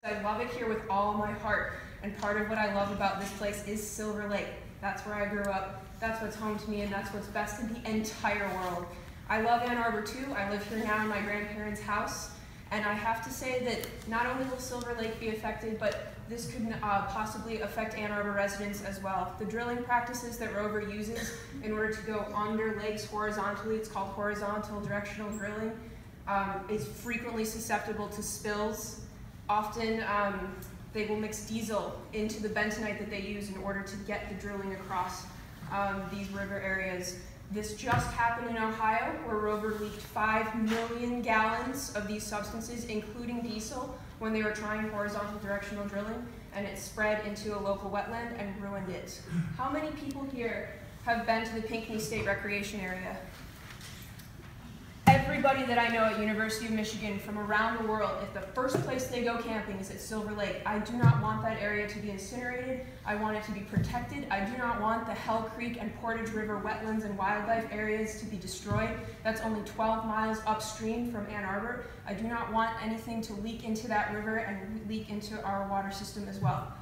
I love it here with all my heart, and part of what I love about this place is Silver Lake. That's where I grew up, that's what's home to me, and that's what's best in the entire world. I love Ann Arbor too. I live here now in my grandparents' house, and I have to say that not only will Silver Lake be affected, but this could possibly affect Ann Arbor residents as well. The drilling practices that Rover uses in order to go under lakes horizontally, it's called horizontal directional drilling, is frequently susceptible to spills. Often they will mix diesel into the bentonite that they use in order to get the drilling across these river areas. This just happened in Ohio, where Rover leaked 5 million gallons of these substances, including diesel, when they were trying horizontal directional drilling, and it spread into a local wetland and ruined it. How many people here have been to the Pinckney State Recreation Area? Everybody that I know at University of Michigan from around the world, if the first place they go camping is at Silver Lake, I do not want that area to be incinerated. I want it to be protected. I do not want the Hell Creek and Portage River wetlands and wildlife areas to be destroyed. That's only 12 miles upstream from Ann Arbor. I do not want anything to leak into that river and leak into our water system as well.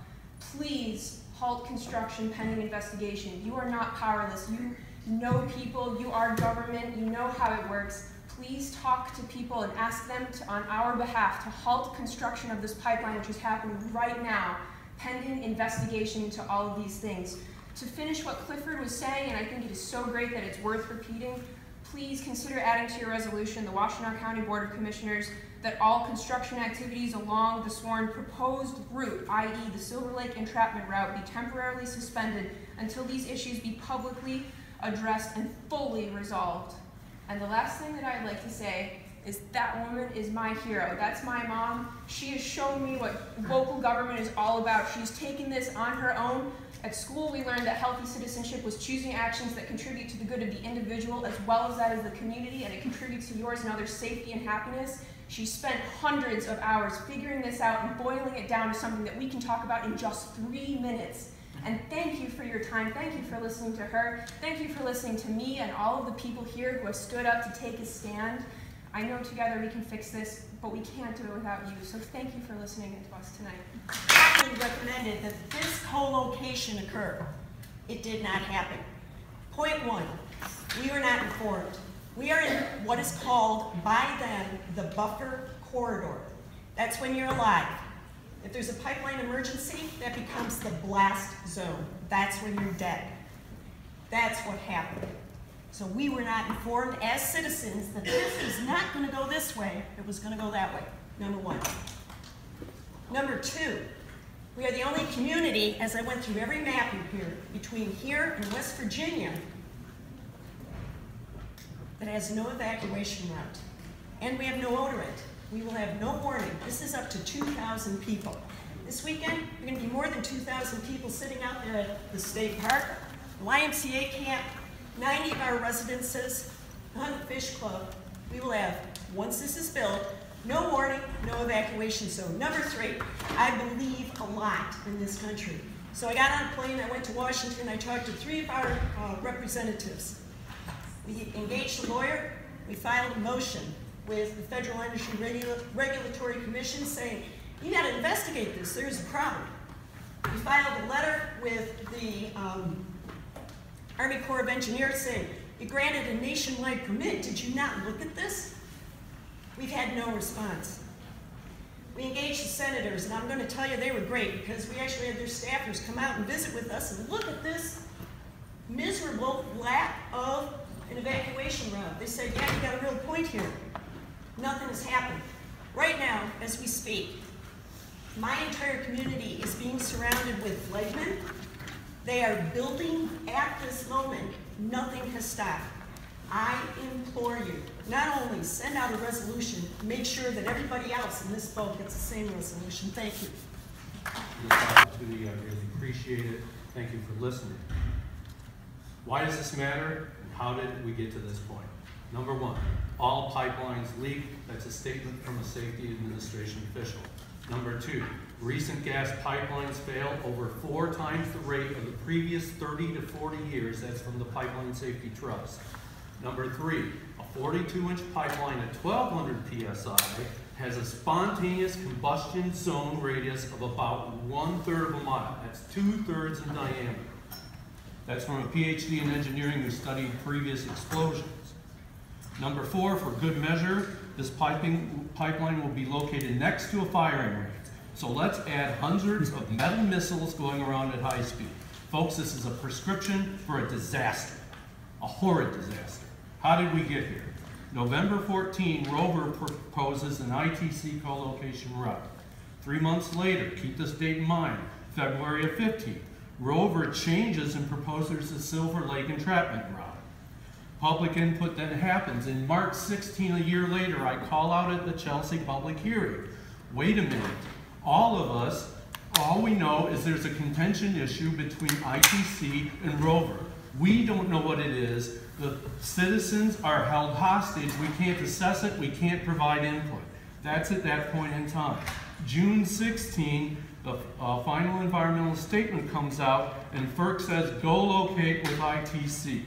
Please halt construction pending investigation. You are not powerless. You know people, you are government, you know how it works. Please talk to people and ask them to, on our behalf, to halt construction of this pipeline, which is happening right now, pending investigation into all of these things. To finish what Clifford was saying, and I think it is so great that it's worth repeating, please consider adding to your resolution, the Washtenaw County Board of Commissioners, that all construction activities along the sworn proposed route, i.e. the Silver Lake entrapment route, be temporarily suspended until these issues be publicly addressed and fully resolved. And the last thing that I'd like to say is that woman is my hero. That's my mom. She has shown me what local government is all about. She's taken this on her own. At school, we learned that healthy citizenship was choosing actions that contribute to the good of the individual as well as that of the community, and it contributes to yours and others' safety and happiness. She spent hundreds of hours figuring this out and boiling it down to something that we can talk about in just 3 minutes. And thank you for your time. Thank you for listening to her. Thank you for listening to me and all of the people here who have stood up to take a stand. I know together we can fix this, but we can't do it without you. So thank you for listening to us tonight. Highly recommended that this co-location occur. It did not happen. Point 1, we were not informed. We are in what is called, by them, the buffer corridor. That's when you're alive. If there's a pipeline emergency, that becomes the blast zone. That's when you're dead. That's what happened. So we were not informed as citizens that this is not going to go this way, it was going to go that way, number 1. Number 2, we are the only community, as I went through every map here, between here and West Virginia, that has no evacuation route. And we have no odorant. We will have no warning. This is up to 2,000 people. This weekend, there are going to be more than 2,000 people sitting out there at the state park, YMCA camp, 90 of our residences, the Hunt Fish Club. We will have, once this is built, no warning, no evacuation zone. Number 3, I believe a lot in this country. So I got on a plane, I went to Washington, I talked to 3 of our representatives. We engaged a lawyer, we filed a motion with the Federal Energy Regulatory Commission saying, you got to investigate this, there's a problem. We filed a letter with the Army Corps of Engineers saying, you granted a nationwide permit, did you not look at this? We've had no response. We engaged the senators, and I'm going to tell you they were great because we actually had their staffers come out and visit with us and look at this miserable lack of an evacuation route. They said, yeah, you got a real point here. Nothing has happened. Right now, as we speak, my entire community is being surrounded with flagmen. They are building at this moment. Nothing has stopped. I implore you, not only send out a resolution, make sure that everybody else in this boat gets the same resolution. Thank you. This opportunity, I really appreciate it. Thank you for listening. Why does this matter, and how did we get to this point? Number 1, all pipelines leak. That's a statement from a safety administration official. Number 2, recent gas pipelines fail over 4 times the rate of the previous 30 to 40 years. That's from the Pipeline Safety Trust. Number 3, a 42-inch pipeline at 1,200 PSI has a spontaneous combustion zone radius of about 1/3 of a mile. That's 2/3 in diameter. That's from a PhD in engineering who studied previous explosions. Number 4, for good measure, this pipeline will be located next to a firing range. So let's add hundreds of metal missiles going around at high speed. Folks, this is a prescription for a disaster, a horrid disaster. How did we get here? November 14, Rover proposes an ITC co-location route. 3 months later, keep this date in mind, February of 15, Rover changes and proposes the Silver Lake entrapment route. Public input then happens. In March 16, a year later, I call out at the Chelsea public hearing. Wait a minute. All we know is there's a contention issue between ITC and Rover. We don't know what it is. The citizens are held hostage. We can't assess it. We can't provide input. That's at that point in time. June 16, the final environmental statement comes out, and FERC says, go locate with ITC.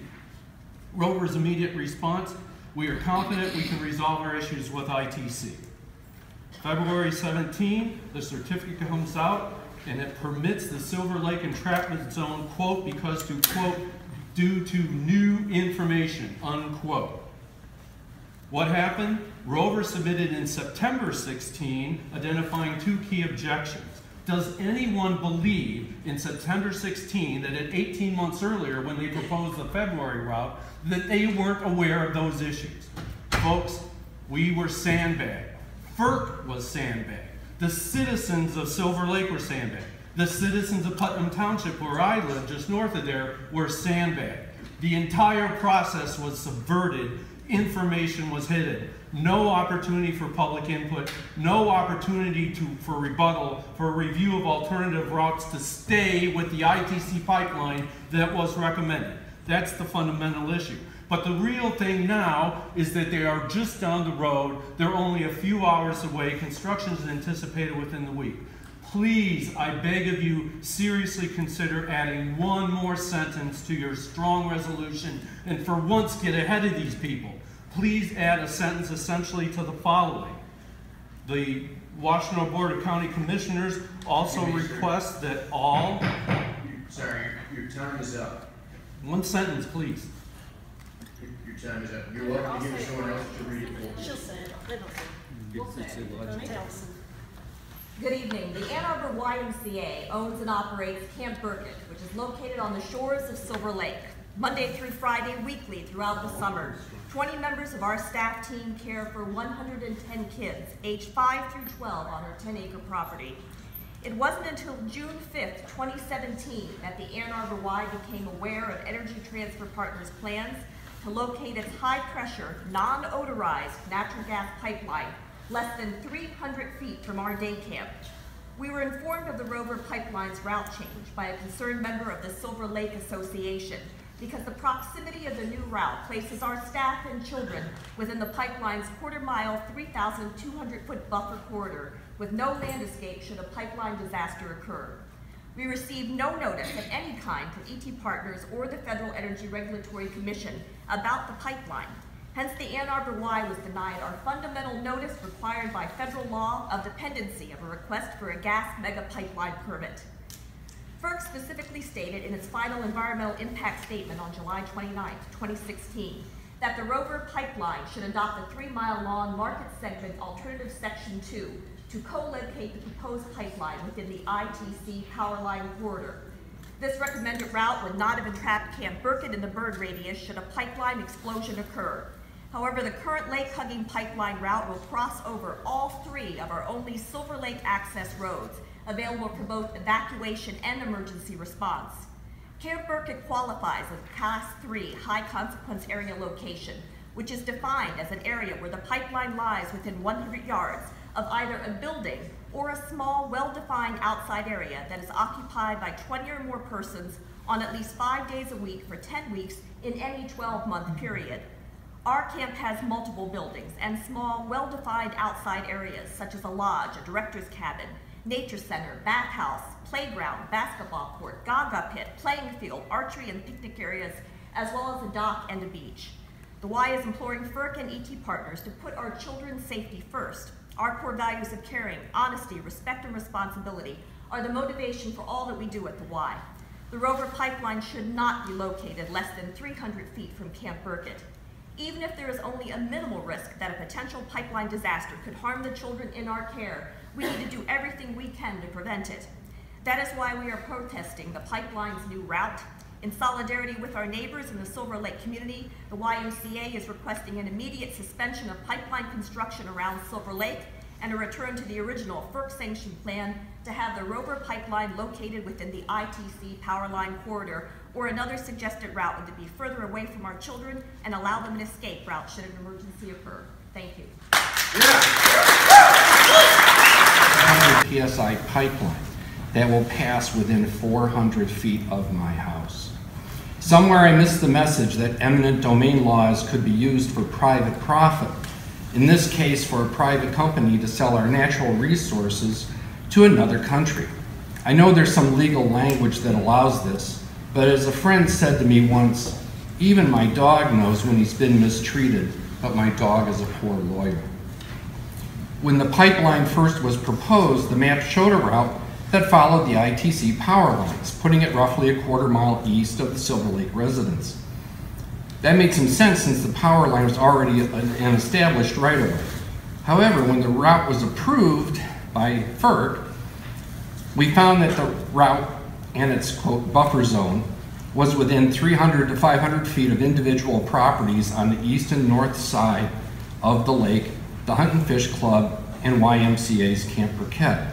Rover's immediate response, we are confident we can resolve our issues with ITC. February 17, the certificate comes out, and it permits the Silver Lake entrapment zone, quote, because to, quote, due to new information, unquote. What happened? Rover submitted in September 16, identifying 2 key objections. Does anyone believe in September 16 that at 18 months earlier, when they proposed the February route, that they weren't aware of those issues? Folks, we were sandbagged. FERC was sandbagged. The citizens of Silver Lake were sandbagged. The citizens of Putnam Township, where I live, just north of there, were sandbagged. The entire process was subverted. Information was hidden. No opportunity for public input, no opportunity for rebuttal, for a review of alternative routes to stay with the ITC pipeline that was recommended. That's the fundamental issue. But the real thing now is that they are just down the road. They're only a few hours away. Construction is anticipated within the week. Please, I beg of you, seriously consider adding one more sentence to your strong resolution, and for once get ahead of these people. Please add a sentence essentially to the following. The Washtenaw Board of County Commissioners also request that all... Sorry, your time is up. One sentence, please. Your time is up. You're welcome to give someone else to read it for you. She'll say it. We'll say it. Good evening. The Ann Arbor YMCA owns and operates Camp Burkett, which is located on the shores of Silver Lake. Monday through Friday, weekly throughout the summer, 20 members of our staff team care for 110 kids, aged 5 through 12 on our 10-acre property. It wasn't until June 5th, 2017 that the Ann Arbor Y became aware of Energy Transfer Partners' plans to locate its high-pressure, non-odorized natural gas pipeline less than 300 feet from our day camp. We were informed of the Rover pipeline's route change by a concerned member of the Silver Lake Association because the proximity of the new route places our staff and children within the pipeline's quarter-mile, 3,200-foot buffer corridor with no land escape should a pipeline disaster occur. We received no notice of any kind from ET Partners or the Federal Energy Regulatory Commission about the pipeline. Hence, the Ann Arbor Y was denied our fundamental notice required by federal law of the pendency of a request for a gas mega pipeline permit. FERC specifically stated in its final environmental impact statement on July 29, 2016, that the Rover pipeline should adopt a 3-mile-long market segment alternative section 2 to co-locate the proposed pipeline within the ITC power line corridor. This recommended route would not have entrapped Camp Burkett in the bird radius should a pipeline explosion occur. However, the current lake-hugging pipeline route will cross over all 3 of our only Silver Lake access roads, available for both evacuation and emergency response. Camp Burkett qualifies as a Class 3 high-consequence area location, which is defined as an area where the pipeline lies within 100 yards of either a building or a small, well-defined outside area that is occupied by 20 or more persons on at least 5 days a week for 10 weeks in any 12-month period. Our camp has multiple buildings and small, well-defined outside areas such as a lodge, a director's cabin, nature center, bathhouse, playground, basketball court, gaga pit, playing field, archery and picnic areas, as well as a dock and a beach. The Y is imploring FERC and ET Partners to put our children's safety first Our core values of caring, honesty, respect, and responsibility are the motivation for all that we do at the Y. The Rover pipeline should not be located less than 300 feet from Camp Burkett. Even if there is only a minimal risk that a potential pipeline disaster could harm the children in our care, we need to do everything we can to prevent it. That is why we are protesting the pipeline's new route. In solidarity with our neighbors in the Silver Lake community, the YMCA is requesting an immediate suspension of pipeline construction around Silver Lake and a return to the original FERC-sanctioned plan to have the Rover pipeline located within the ITC Powerline corridor, or another suggested route would be further away from our children and allow them an escape route should an emergency occur. Thank you. PSI pipeline that will pass within 400 feet of my house. Somewhere I missed the message that eminent domain laws could be used for private profit. In this case, for a private company to sell our natural resources to another country. I know there's some legal language that allows this, but as a friend said to me once, even my dog knows when he's been mistreated, but my dog is a poor lawyer. When the pipeline first was proposed, the map showed a route that followed the ITC power lines, putting it roughly a quarter mile east of the Silver Lake residence. That made some sense since the power line was already an established right-of-way. However, when the route was approved by FERC, we found that the route and its, quote, buffer zone was within 300 to 500 feet of individual properties on the east and north side of the lake, the Hunt and Fish Club, and YMCA's Camp Burkett.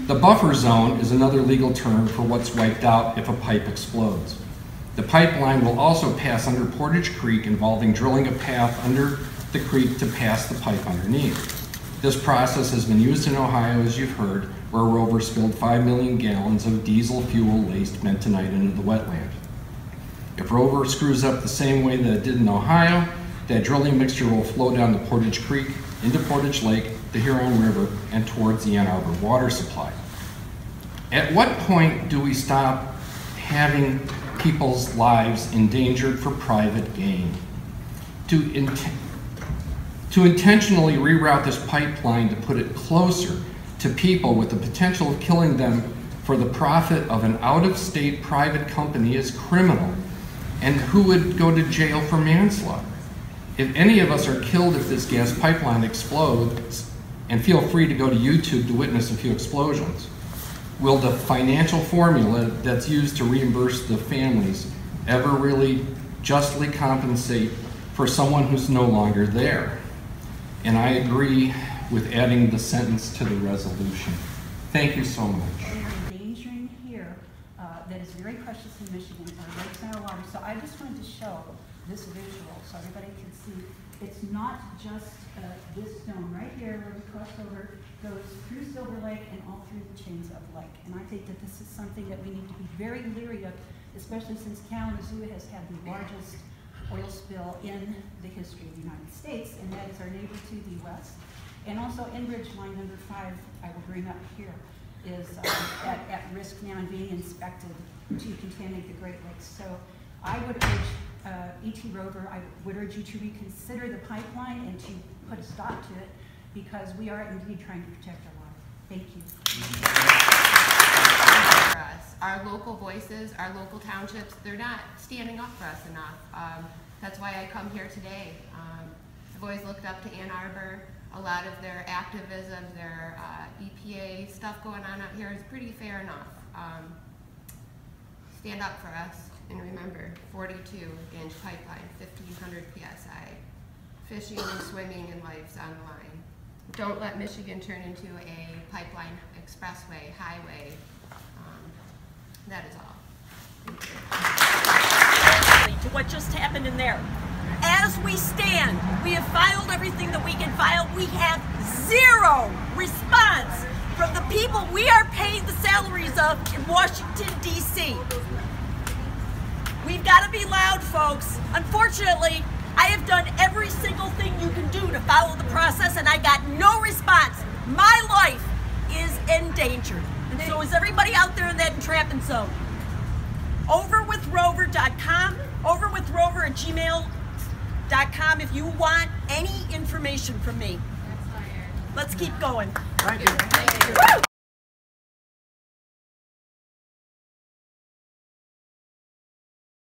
The buffer zone is another legal term for what's wiped out if a pipe explodes. The pipeline will also pass under Portage Creek, involving drilling a path under the creek to pass the pipe underneath. This process has been used in Ohio, as you've heard, where Rover spilled 5 million gallons of diesel fuel laced bentonite into the wetland. If Rover screws up the same way that it did in Ohio, that drilling mixture will flow down the Portage Creek, into Portage Lake, the Huron River, and towards the Ann Arbor water supply. At what point do we stop having people's lives endangered for private gain? To intentionally reroute this pipeline to put it closer to people with the potential of killing them for the profit of an out-of-state private company is criminal. And who would go to jail for manslaughter? If any of us are killed if this gas pipeline explodes, and feel free to go to YouTube to witness a few explosions, will the financial formula that's used to reimburse the families ever really justly compensate for someone who's no longer there? And I agree with adding the sentence to the resolution. Thank you so much. We are endangering here that is very precious in Michigan, our lakes and our water. So I just wanted to show this visual so everybody can see. It's not just this stone right here where we cross over, goes through Silver Lake and all through the chains of lake. And I think that this is something that we need to be very leery of, especially since Kalamazoo has had the largest oil spill in the history of the United States, and that is our neighbor to the west. And also Enbridge line number 5, I will bring up here, is at risk now and being inspected to contaminate the Great Lakes. So I would urge ET Rover, I would urge you to reconsider the pipeline and to put a stop to it, because we are indeed trying to protect our water. Thank you. For us, our local voices, our local townships, they're not standing up for us enough. That's why I come here today. I've always looked up to Ann Arbor. A lot of their activism, their EPA stuff going on out here is pretty fair enough. Stand up for us, and remember, 42-inch pipeline, 1,500 PSI. Fishing and swimming and lives on the line. Don't let Michigan turn into a pipeline expressway, highway. That is all. Thank you. To what just happened in there. As we stand, we have filed everything that we can file. We have zero response from the people we are paying the salaries of in Washington, D.C. We've got to be loud, folks. Unfortunately, I have done every single thing you can do to follow the process, and I got no response. My life is endangered, and so is everybody out there in that entrapment zone. Overwithrover.com, overwithrover@gmail.com if you want any information from me. Let's keep going. Thank you. Woo!